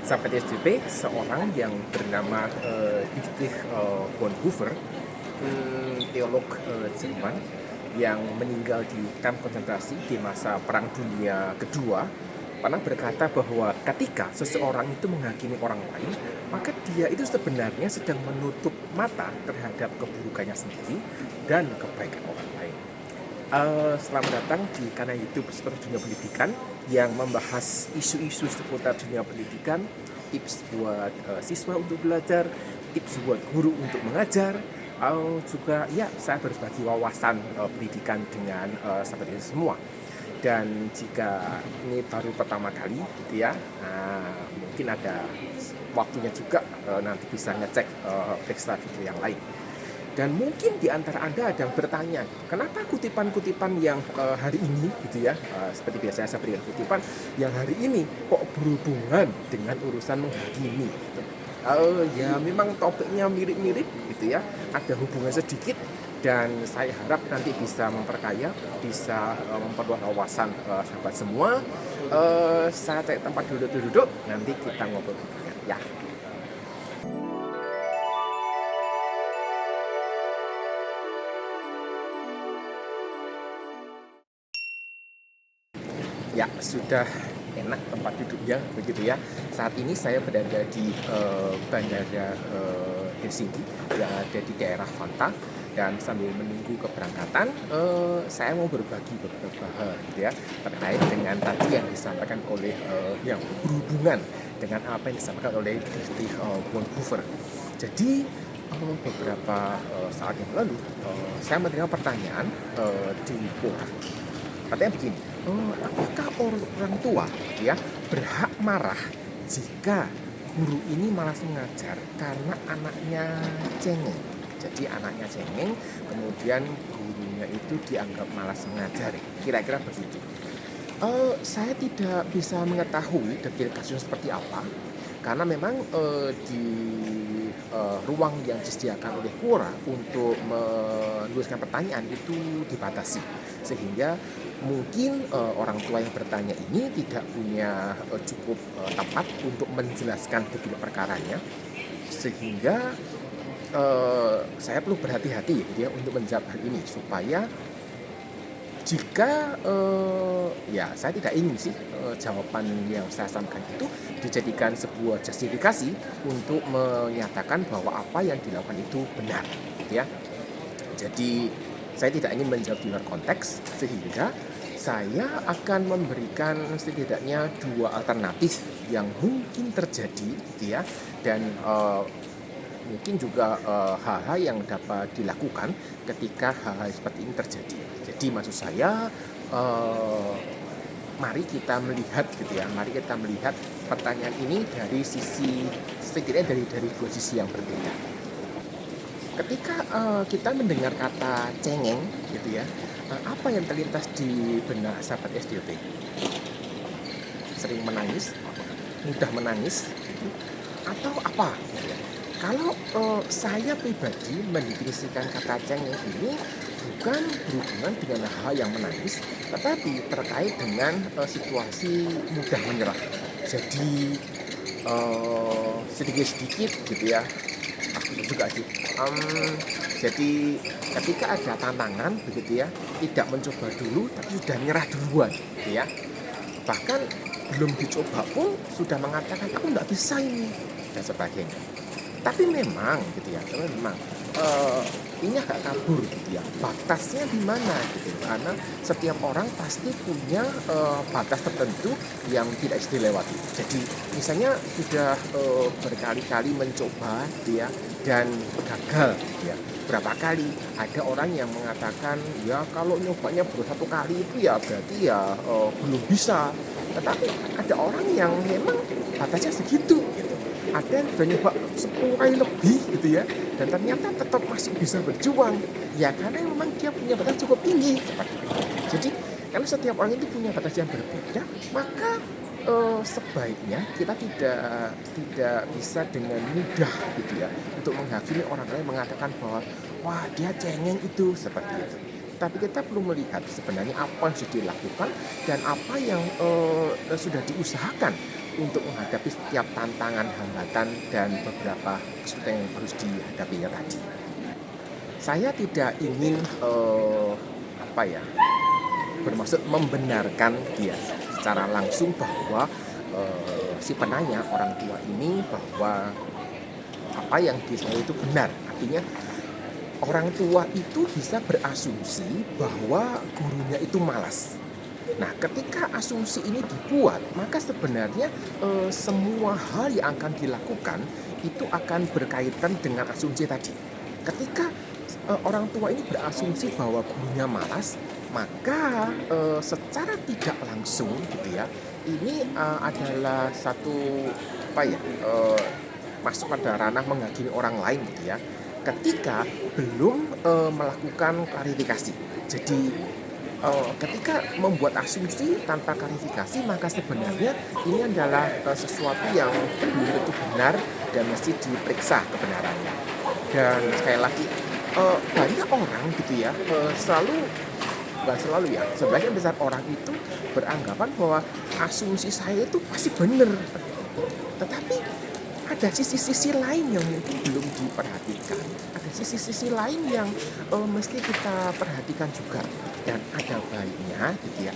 Sahabat SDP, seorang yang bernama Dietrich Bonhoeffer, teolog Jerman yang meninggal di kamp konsentrasi di masa Perang Dunia Kedua, pernah berkata bahwa ketika seseorang itu menghakimi orang lain, maka dia itu sebenarnya sedang menutup mata terhadap keburukannya sendiri dan kebaikan orang lain. Selamat datang di kanal YouTube seputar dunia pendidikan yang membahas isu-isu seputar dunia pendidikan, tips buat siswa untuk belajar, tips buat guru untuk mengajar, juga ya saya berbagi wawasan pendidikan dengan sahabat ini semua. Dan jika ini baru pertama kali gitu ya, mungkin ada waktunya juga nanti bisa ngecek extra video yang lain. Dan mungkin di antara Anda ada yang bertanya, kenapa kutipan-kutipan yang hari ini gitu ya, seperti biasa saya berikan kutipan yang hari ini kok berhubungan dengan urusan menghakimi gitu. Ya memang topiknya mirip-mirip gitu ya, ada hubungan sedikit dan saya harap nanti bisa memperkaya, bisa memperluas wawasan sahabat semua. Saya cari tempat duduk, nanti kita ngobrol ya. Ya, sudah enak tempat duduknya begitu ya. Saat ini saya berada di bandara Helsinki yang ada di daerah Vantaa, dan sambil menunggu keberangkatan saya mau berbagi beberapa hal gitu ya terkait dengan tadi yang disampaikan oleh yang berhubungan dengan apa yang disampaikan oleh Dietrich Bonhoeffer. Jadi beberapa saat yang lalu saya menerima pertanyaan di Quora. Katanya begini, apakah orang tua ya berhak marah jika guru ini malas mengajar karena anaknya cengeng? Jadi anaknya cengeng, kemudian gurunya itu dianggap malas mengajari. Kira-kira begitu. Saya tidak bisa mengetahui detail kasusnya seperti apa, karena memang di ruang yang disediakan oleh Quora untuk menuliskan pertanyaan itu dibatasi, sehingga mungkin orang tua yang bertanya ini tidak punya cukup tempat untuk menjelaskan begitu perkaranya, sehingga saya perlu berhati-hati gitu ya untuk menjawab hal ini supaya jika ya saya tidak ingin sih jawaban yang saya sampaikan itu dijadikan sebuah justifikasi untuk menyatakan bahwa apa yang dilakukan itu benar gitu ya. Jadi saya tidak ingin menjawab di luar konteks, sehingga saya akan memberikan setidaknya dua alternatif yang mungkin terjadi gitu ya, dan mungkin juga hal-hal yang dapat dilakukan ketika hal-hal seperti ini terjadi. Jadi maksud saya mari kita melihat gitu ya, mari kita melihat pertanyaan ini dari sisi setidaknya dari dua sisi yang berbeda. Ketika kita mendengar kata cengeng gitu ya, apa yang terlintas di benak sahabat SDP? Sering menangis, mudah menangis, gitu, atau apa gitu ya? Kalau saya pribadi mendefinisikan kata cengeng ini bukan berhubungan dengan hal yang menangis, tetapi terkait dengan situasi mudah menyerah. Jadi sedikit-sedikit gitu ya, aku juga sih. Jadi ketika ada tantangan begitu ya, tidak mencoba dulu tapi sudah nyerah duluan gitu ya. Bahkan belum dicoba pun sudah mengatakan aku nggak bisa ini dan sebagainya. Tapi memang gitu ya, memang ini agak kabur gitu ya. Batasnya di mana gitu? Karena setiap orang pasti punya batas tertentu yang tidak bisa dilewati. Jadi misalnya sudah berkali-kali mencoba gitu ya dan gagal gitu ya. Berapa kali ada orang yang mengatakan ya kalau nyobanya baru satu kali itu ya berarti ya belum bisa. Tetapi ada orang yang memang batasnya segitu gitu. Ada yang sudah nyoba 10 kali lebih gitu ya, dan ternyata tetap masih bisa berjuang ya, karena memang dia punya batas cukup tinggi seperti itu. Jadi karena setiap orang itu punya batas yang berbeda, maka sebaiknya kita tidak bisa dengan mudah gitu ya untuk menghakimi orang lain, mengatakan bahwa wah dia cengeng itu seperti itu. Tapi kita perlu melihat sebenarnya apa yang sudah dilakukan dan apa yang sudah diusahakan untuk menghadapi setiap tantangan, hambatan, dan beberapa kesulitan yang harus dihadapinya tadi. Saya tidak ingin bermaksud membenarkan dia secara langsung bahwa si penanya, orang tua ini, bahwa apa yang disampaikan itu benar. Artinya orang tua itu bisa berasumsi bahwa gurunya itu malas. Nah, ketika asumsi ini dibuat, maka sebenarnya semua hal yang akan dilakukan itu akan berkaitan dengan asumsi tadi. Ketika orang tua ini berasumsi bahwa gurunya malas, maka secara tidak langsung gitu ya, ini adalah satu masuk pada ranah menghakimi orang lain gitu ya, ketika belum melakukan klarifikasi. Jadi ketika membuat asumsi tanpa klarifikasi, maka sebenarnya ini adalah sesuatu yang belum tentu benar dan mesti diperiksa kebenarannya. Dan sekali lagi, banyak orang gitu ya, sebagian besar orang itu beranggapan bahwa asumsi saya itu pasti benar. Tetapi ada sisi-sisi lain yang mungkin belum diperhatikan. Ada sisi-sisi lain yang mesti kita perhatikan juga. Dan ada baiknya gitu ya,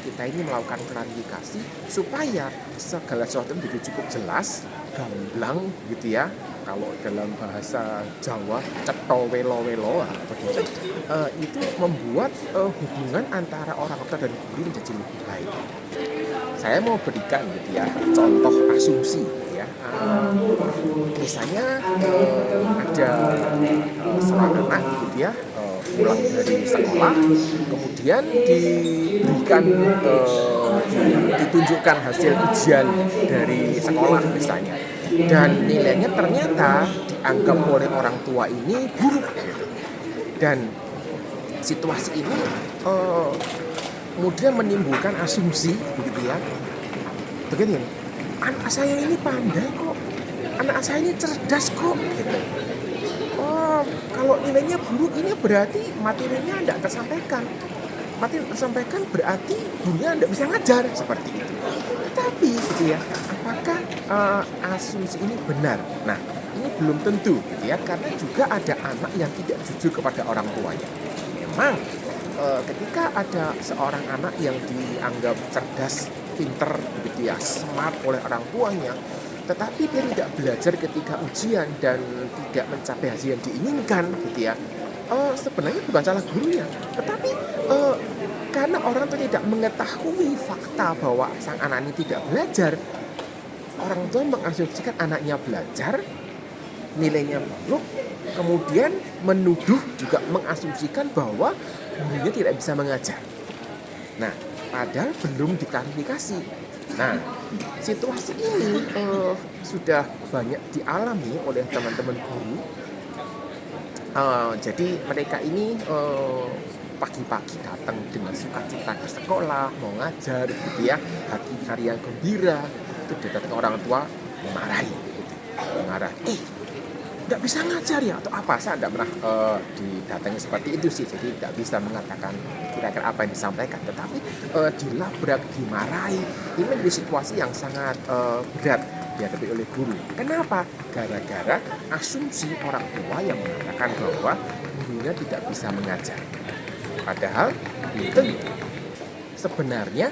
kita ini melakukan klarifikasi supaya segala sesuatu menjadi cukup jelas, gamblang gitu ya. Kalau dalam bahasa Jawa, cetha welo-welo begitu. Itu membuat hubungan antara orang tua dan guru menjadi lebih baik. Saya mau berikan gitu ya contoh asumsi gitu ya. Misalnya ada seorang anak gitu ya, pulang dari sekolah, kemudian ditunjukkan hasil ujian dari sekolah misalnya, dan nilainya ternyata dianggap oleh orang tua ini buruk gitu. Dan situasi ini kemudian menimbulkan asumsi begitu ya, begini, anak saya ini pandai kok, anak saya ini cerdas kok gitu. Oh, kalau nilainya buruk ini berarti materinya tidak tersampaikan. Materi tersampaikan berarti gurunya tidak bisa ngajar, seperti itu. Tetapi gitu ya, apakah asumsi ini benar? Nah, ini belum tentu gitu ya, karena juga ada anak yang tidak jujur kepada orang tuanya. Memang ketika ada seorang anak yang dianggap cerdas, pinter gitu ya, smart oleh orang tuanya, tetapi dia tidak belajar ketika ujian dan tidak mencapai hasil yang diinginkan gitu ya, sebenarnya bukan salah gurunya, tetapi karena orang tua tidak mengetahui fakta bahwa sang anak ini tidak belajar, orang tua mengasumsikan anaknya belajar, nilainya buruk, kemudian menuduh juga mengasumsikan bahwa gurunya tidak bisa mengajar. Nah, padahal belum diklarifikasi. Nah, situasi ini sudah banyak dialami oleh teman-teman guru. Jadi mereka ini pagi-pagi datang dengan sukacita ke sekolah, mau ngajar gitu ya, hati karya gembira. Itu datang orang tua memarahi gitu. Marah, nggak bisa ngajar ya atau apa. Saya tidak pernah didatangi seperti itu sih, jadi tidak bisa mengatakan kira-kira apa yang disampaikan, tetapi dilabrak, dimarahi. Ini menjadi situasi yang sangat berat dihadapi oleh guru. Kenapa? Gara-gara asumsi orang tua yang mengatakan bahwa gurunya tidak bisa mengajar. Padahal itu sebenarnya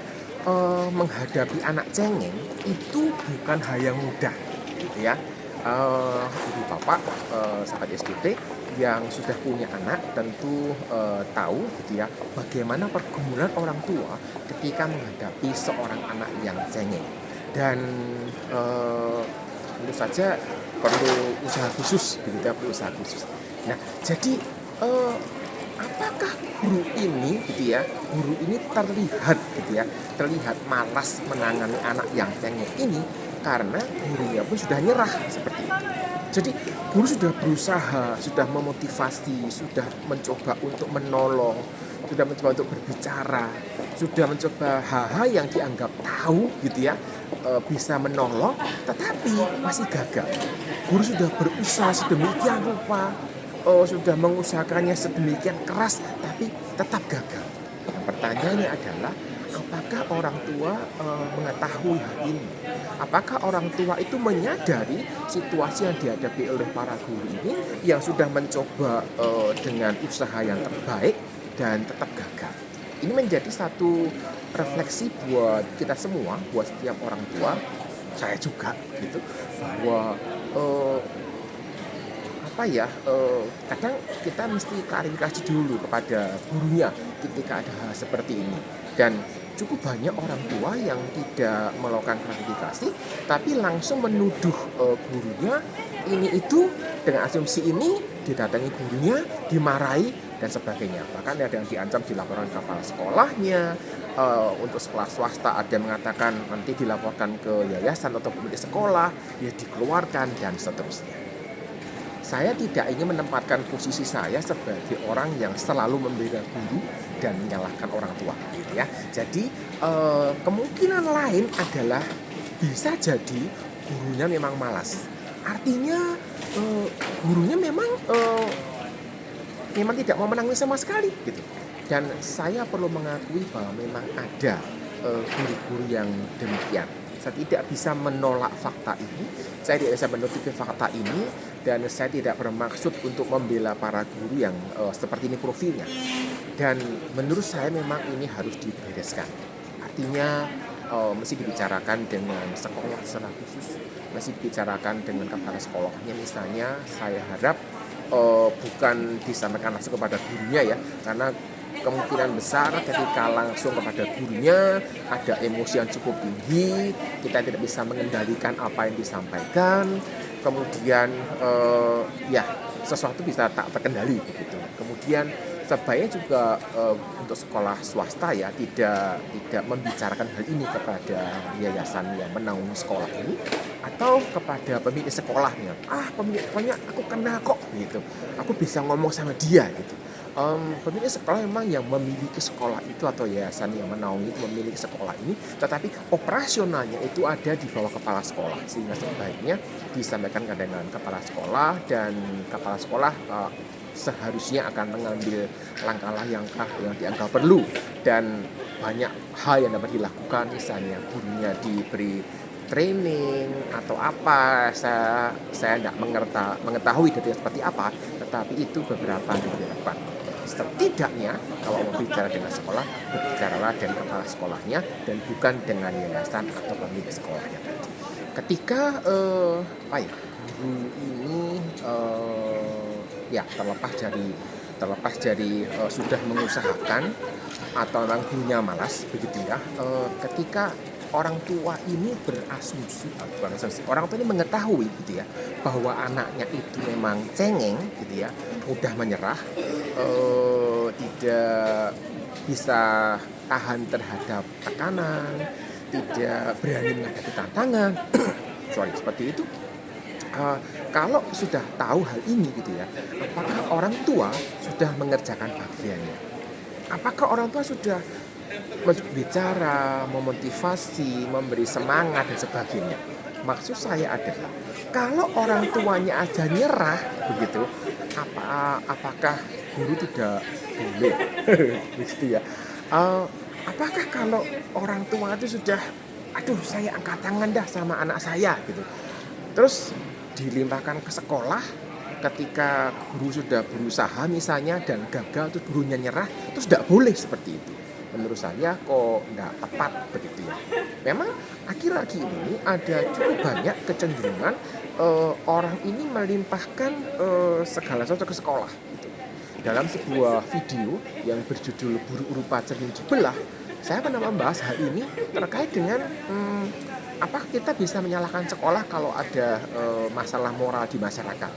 menghadapi anak cengeng itu bukan hal yang mudah gitu ya. Ibu bapak sahabat SDT yang sudah punya anak tentu tahu gitu ya, bagaimana pergumulan orang tua ketika menghadapi seorang anak yang cengeng. Dan tentu saja perlu usaha khusus gitu ya, perlu usaha khusus. Nah, jadi apakah guru ini gitu ya, guru ini terlihat malas menangani anak yang cengeng ini karena gurunya pun sudah nyerah seperti itu. Jadi guru sudah berusaha, sudah memotivasi, sudah mencoba untuk menolong, sudah mencoba untuk berbicara, sudah mencoba hal-hal yang dianggap tahu gitu ya, bisa menolong, tetapi masih gagal. Guru sudah berusaha sedemikian rupa, sudah mengusahakannya sedemikian keras, tapi tetap gagal. Yang pertanyaannya adalah, apakah orang tua mengetahui hal ini? Apakah orang tua itu menyadari situasi yang dihadapi oleh para guru ini yang sudah mencoba dengan usaha yang terbaik dan tetap gagal? Ini menjadi satu refleksi buat kita semua, buat setiap orang tua, saya juga gitu, bahwa eh, kadang kita mesti klarifikasi dulu kepada gurunya ketika ada hal seperti ini. Dan cukup banyak orang tua yang tidak melakukan klarifikasi tapi langsung menuduh gurunya ini itu, dengan asumsi ini didatangi gurunya, dimarahi dan sebagainya. Bahkan ada yang diancam dilaporkan ke kepala sekolahnya. Untuk sekolah swasta ada yang mengatakan nanti dilaporkan ke yayasan atau pemilik sekolah, ya dikeluarkan dan seterusnya. Saya tidak ingin menempatkan posisi saya sebagai orang yang selalu membela guru dan menyalahkan orang tua, gitu ya. Jadi kemungkinan lain adalah bisa jadi gurunya memang malas. Artinya gurunya memang tidak mau menangani sama sekali, gitu. Dan saya perlu mengakui bahwa memang ada guru-guru yang demikian. Saya tidak bisa menolak fakta ini, saya tidak bisa menutupi fakta ini, dan saya tidak bermaksud untuk membela para guru yang seperti ini profilnya. Dan menurut saya memang ini harus dibereskan. Artinya mesti dibicarakan dengan sekolah secara khusus, mesti dibicarakan dengan kepala sekolahnya. Misalnya saya harap bukan disampaikan langsung kepada gurunya ya, karena kemungkinan besar ketika langsung kepada gurunya ada emosi yang cukup tinggi, kita tidak bisa mengendalikan apa yang disampaikan, kemudian sesuatu bisa tak terkendali begitu. Kemudian sebaiknya juga untuk sekolah swasta ya tidak membicarakan hal ini kepada yayasan yang menaungi sekolah ini atau kepada pemilik sekolahnya. Pokoknya aku kena kok gitu, aku bisa ngomong sama dia gitu. Pemilik sekolah memang yang memiliki sekolah itu atau yayasan yang menaungi itu memiliki sekolah ini, tetapi operasionalnya itu ada di bawah kepala sekolah, sehingga sebaiknya disampaikan dengan kepala sekolah, dan kepala sekolah seharusnya akan mengambil langkah-langkah yang dianggap perlu, dan banyak hal yang dapat dilakukan, misalnya gurunya diberi training atau apa, saya tidak mengetahui detail seperti apa, tetapi itu beberapa yang dilakukan. Setidaknya kalau mau bicara dengan sekolah, berbicaralah dengan kepala sekolahnya dan bukan dengan yayasan atau pemilik sekolahnya tadi. Ketika guru ini terlepas dari sudah mengusahakan atau memang gurunya malas begitu ya, ketika orang tua ini orang tua ini mengetahui gitu ya bahwa anaknya itu memang cengeng gitu ya, mudah menyerah, tidak bisa tahan terhadap tekanan, tidak berani menghadapi tantangan seperti itu. Kalau sudah tahu hal ini gitu ya, apakah orang tua sudah mengerjakan bagiannya? Apakah orang tua sudah bicara, memotivasi, memberi semangat dan sebagainya? Maksud saya adalah kalau orang tuanya aja nyerah begitu, apakah guru tidak boleh begitu ya? Apakah kalau orang tua itu sudah saya angkat tangan dah sama anak saya gitu, terus dilimpahkan ke sekolah, ketika guru sudah berusaha misalnya dan gagal, terus gurunya nyerah, terus tidak boleh seperti itu. Menurut saya kok tidak tepat begitu ya. Memang akhir-akhir ini ada cukup banyak kecenderungan orang ini melimpahkan segala sesuatu ke sekolah gitu. Dalam sebuah video yang berjudul Buruk Rupa Cermin Dibelah, saya pernah membahas hal ini terkait dengan apakah kita bisa menyalahkan sekolah kalau ada masalah moral di masyarakat?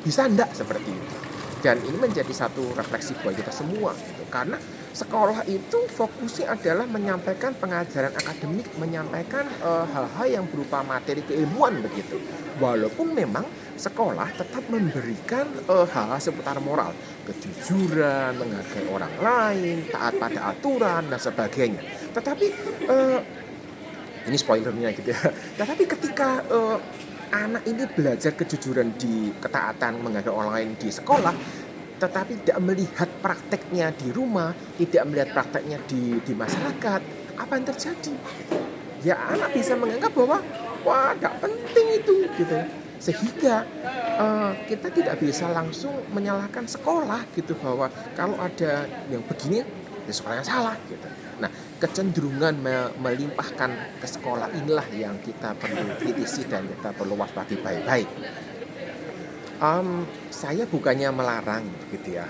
Bisa enggak seperti itu? Dan ini menjadi satu refleksi buat kita semua gitu. Karena sekolah itu fokusnya adalah menyampaikan pengajaran akademik, menyampaikan hal-hal yang berupa materi keilmuan begitu. Walaupun memang sekolah tetap memberikan hal-hal seputar moral, kejujuran, menghargai orang lain, taat pada aturan dan sebagainya. Tetapi ini spoilernya gitu ya. Tetapi ketika anak ini belajar kejujuran di ketaatan menghargai orang lain di sekolah, tetapi tidak melihat prakteknya di rumah, tidak melihat prakteknya di masyarakat, apa yang terjadi? Ya anak bisa menganggap bahwa wah nggak penting itu gitu, sehingga kita tidak bisa langsung menyalahkan sekolah gitu, bahwa kalau ada yang begini ya sekolah yang salah gitu. Nah, kecenderungan melimpahkan ke sekolah inilah yang kita perlu kritisi dan kita perlu waspadai baik-baik. Saya bukannya melarang gitu ya,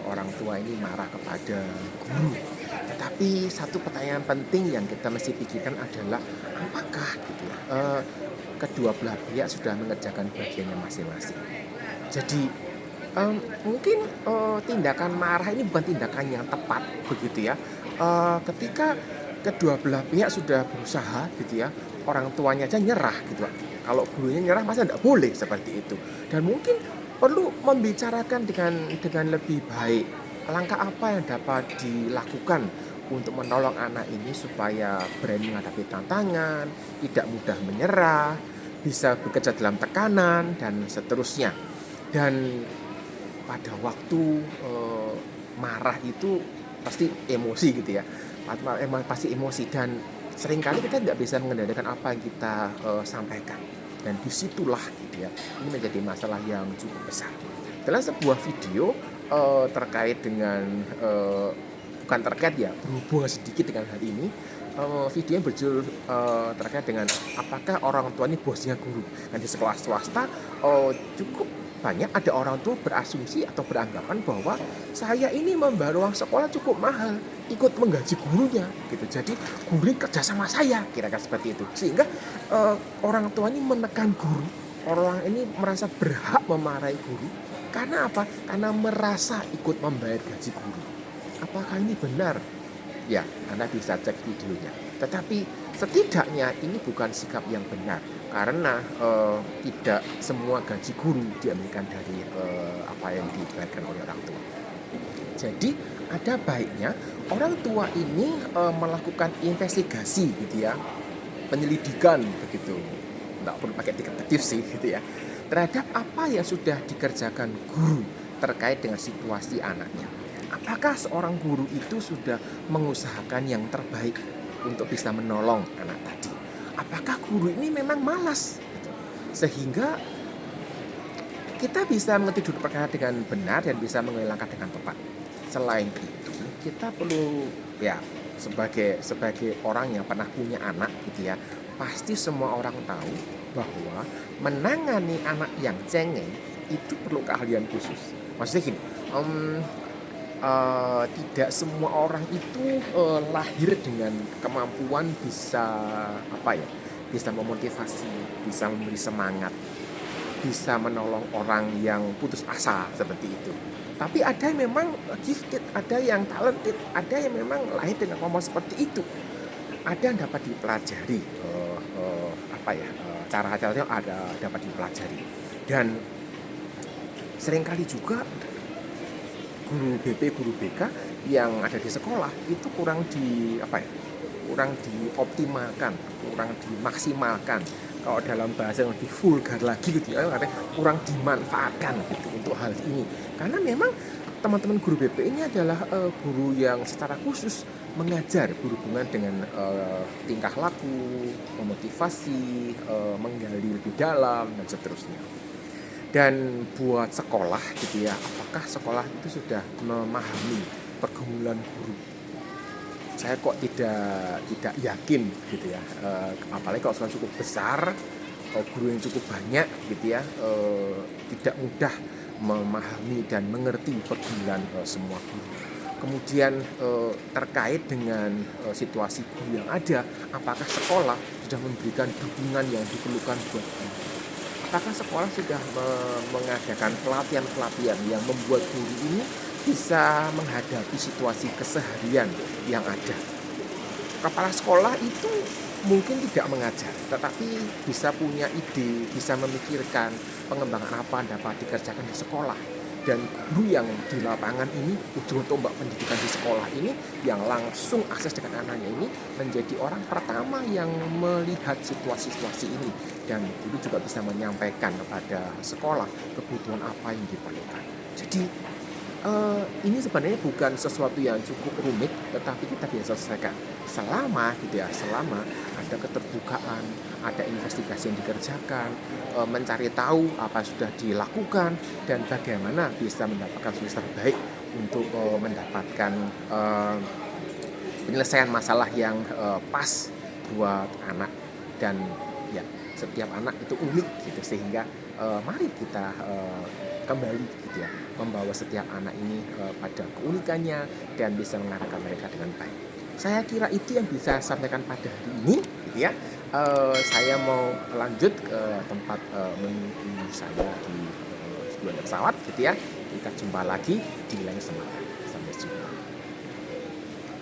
orang tua ini marah kepada guru. Tetapi satu pertanyaan penting yang kita mesti pikirkan adalah apakah gitu ya, kedua belah pihak sudah mengerjakan bagiannya masing-masing. Jadi mungkin tindakan marah ini bukan tindakan yang tepat begitu ya. Ketika kedua belah pihak sudah berusaha gitu ya, orang tuanya aja nyerah gitu. Kalau gurunya nyerah masa tidak boleh seperti itu. Dan mungkin perlu membicarakan dengan lebih baik langkah apa yang dapat dilakukan untuk menolong anak ini supaya berani menghadapi tantangan, tidak mudah menyerah, bisa bekerja dalam tekanan dan seterusnya. Dan pada waktu marah itu pasti emosi gitu ya, pasti emosi, dan seringkali kita tidak bisa mengendalikan apa yang kita sampaikan, dan disitulah gitu ya, ini menjadi masalah yang cukup besar. Dalam sebuah video terkait dengan bukan terkait ya, berhubungan sedikit dengan hal ini, video yang berjudul terkait dengan apakah orang tua ini bosnya guru. Dan di sekolah swasta cukup banyak ada orang tua berasumsi atau beranggapan bahwa saya ini membayar uang sekolah cukup mahal, ikut menggaji gurunya gitu. Jadi guru kerja sama saya, kira-kira seperti itu. Sehingga orang tua ini menekan guru, orang ini merasa berhak memarahi guru. Karena apa? Karena merasa ikut membayar gaji guru. Apakah ini benar? Ya, Anda bisa cek videonya. Tetapi setidaknya ini bukan sikap yang benar, karena tidak semua gaji guru diambilkan dari apa yang dibayarkan oleh orang tua. Jadi ada baiknya orang tua ini melakukan investigasi gitu ya, penyelidikan begitu, nggak perlu pakai detektif sih gitu ya, terhadap apa yang sudah dikerjakan guru terkait dengan situasi anaknya. Apakah seorang guru itu sudah mengusahakan yang terbaik untuk bisa menolong anak tadi? Apakah guru ini memang malas gitu, sehingga kita bisa mengerti dulu perkara dengan benar dan bisa mengambil langkah dengan tepat. Selain itu, kita perlu ya, sebagai orang yang pernah punya anak gitu ya, pasti semua orang tahu bahwa menangani anak yang cengeng itu perlu keahlian khusus. Maksudnya gini, tidak semua orang itu lahir dengan kemampuan bisa bisa memotivasi, bisa memberi semangat, bisa menolong orang yang putus asa seperti itu. Tapi ada yang memang gifted, ada yang talented, ada yang memang lahir dengan kemampuan seperti itu. Ada yang dapat dipelajari, cara-caranya ada dapat dipelajari. Dan seringkali juga guru BP, guru BK yang ada di sekolah itu kurang dioptimalkan, kurang dimaksimalkan. Kalau dalam bahasa yang lebih vulgar lagi gitu ya, kurang dimanfaatkan gitu untuk hal ini. Karena memang teman-teman guru BP ini adalah guru yang secara khusus mengajar berhubungan dengan tingkah laku, memotivasi, menggali lebih dalam dan seterusnya. Dan buat sekolah gitu ya, apakah sekolah itu sudah memahami pergumulan guru? Saya kok tidak yakin gitu ya, apalagi kalau sekolah cukup besar, guru yang cukup banyak gitu ya, tidak mudah memahami dan mengerti pergumulan semua guru. Kemudian terkait dengan situasi guru yang ada, apakah sekolah sudah memberikan dukungan yang diperlukan buat guru? Apakah sekolah sudah mengadakan pelatihan-pelatihan yang membuat guru ini bisa menghadapi situasi keseharian yang ada? Kepala sekolah itu mungkin tidak mengajar, tetapi bisa punya ide, bisa memikirkan pengembangan apa yang dapat dikerjakan di sekolah. Dan guru yang di lapangan ini, ujung tombak pendidikan di sekolah ini, yang langsung akses dengan anaknya ini, menjadi orang pertama yang melihat situasi-situasi ini. Dan guru juga bisa menyampaikan kepada sekolah kebutuhan apa yang diperlukan. Jadi Ini sebenarnya bukan sesuatu yang cukup rumit, tetapi kita bisa selesaikan selama gitu ya, selama ada keterbukaan, ada investigasi yang dikerjakan, mencari tahu apa sudah dilakukan dan bagaimana bisa mendapatkan solusi terbaik untuk mendapatkan eh, penyelesaian masalah yang pas buat anak. Dan ya, setiap anak itu unik gitu, sehingga mari kita kembali gitu ya, membawa setiap anak ini pada keunikannya dan bisa mengarahkan mereka dengan baik. Saya kira itu yang bisa saya sampaikan pada hari ini gitu ya. Saya mau lanjut ke tempat menunggu saya di sebelum pesawat gitu ya. Kita jumpa lagi di lain kesempatan.